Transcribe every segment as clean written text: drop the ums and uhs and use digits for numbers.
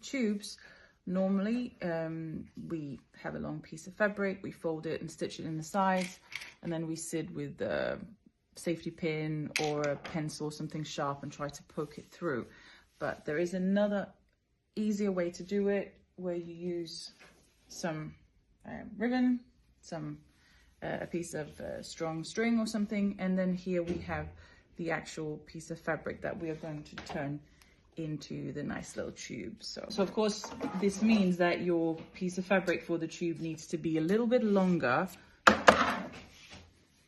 tubes, normally we have a long piece of fabric, we fold it and stitch it in the sides, and then we sit with a safety pin or a pencil or something sharp and try to poke it through. But there is another easier way to do it, where you use some ribbon, a piece of strong string or something, and then here we have the actual piece of fabric that we are going to turn into the nice little tube. So of course this means that your piece of fabric for the tube needs to be a little bit longer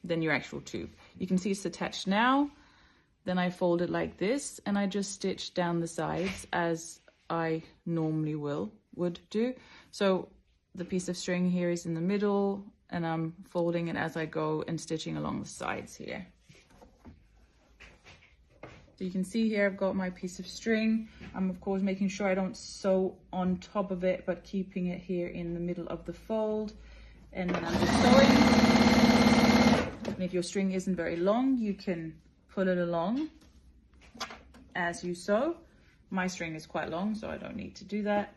than your actual tube. You can see it's attached now. Then I fold it like this and I just stitch down the sides as I normally would do. So the piece of string here is in the middle and I'm folding it as I go and stitching along the sides here. So you can see here I've got my piece of string. I'm of course making sure I don't sew on top of it, but keeping it here in the middle of the fold. And then I'm just sewing. And if your string isn't very long, you can pull it along as you sew. My string is quite long, so I don't need to do that.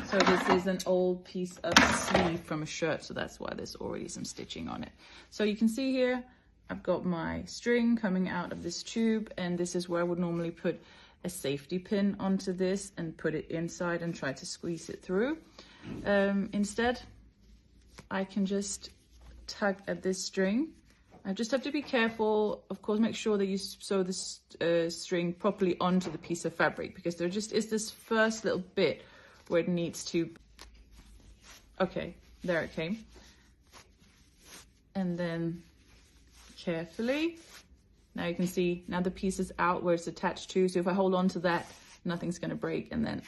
So this is an old piece of sleeve from a shirt, so that's why there's already some stitching on it. So you can see here, I've got my string coming out of this tube, and this is where I would normally put a safety pin onto this and put it inside and try to squeeze it through. Instead, I can just tug at this string. I just have to be careful, of course, make sure that you sew this string properly onto the piece of fabric, because there just is this first little bit where it needs to, okay, there it came. And then carefully, now you can see, now the piece is out where it's attached to, so if I hold on to that, nothing's gonna break, and then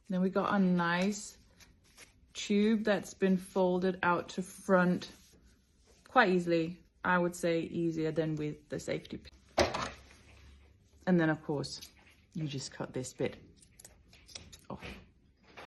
we got a nice tube that's been folded out to front quite easily. I would say easier than with the safety pin. And then of course, you just cut this bit off.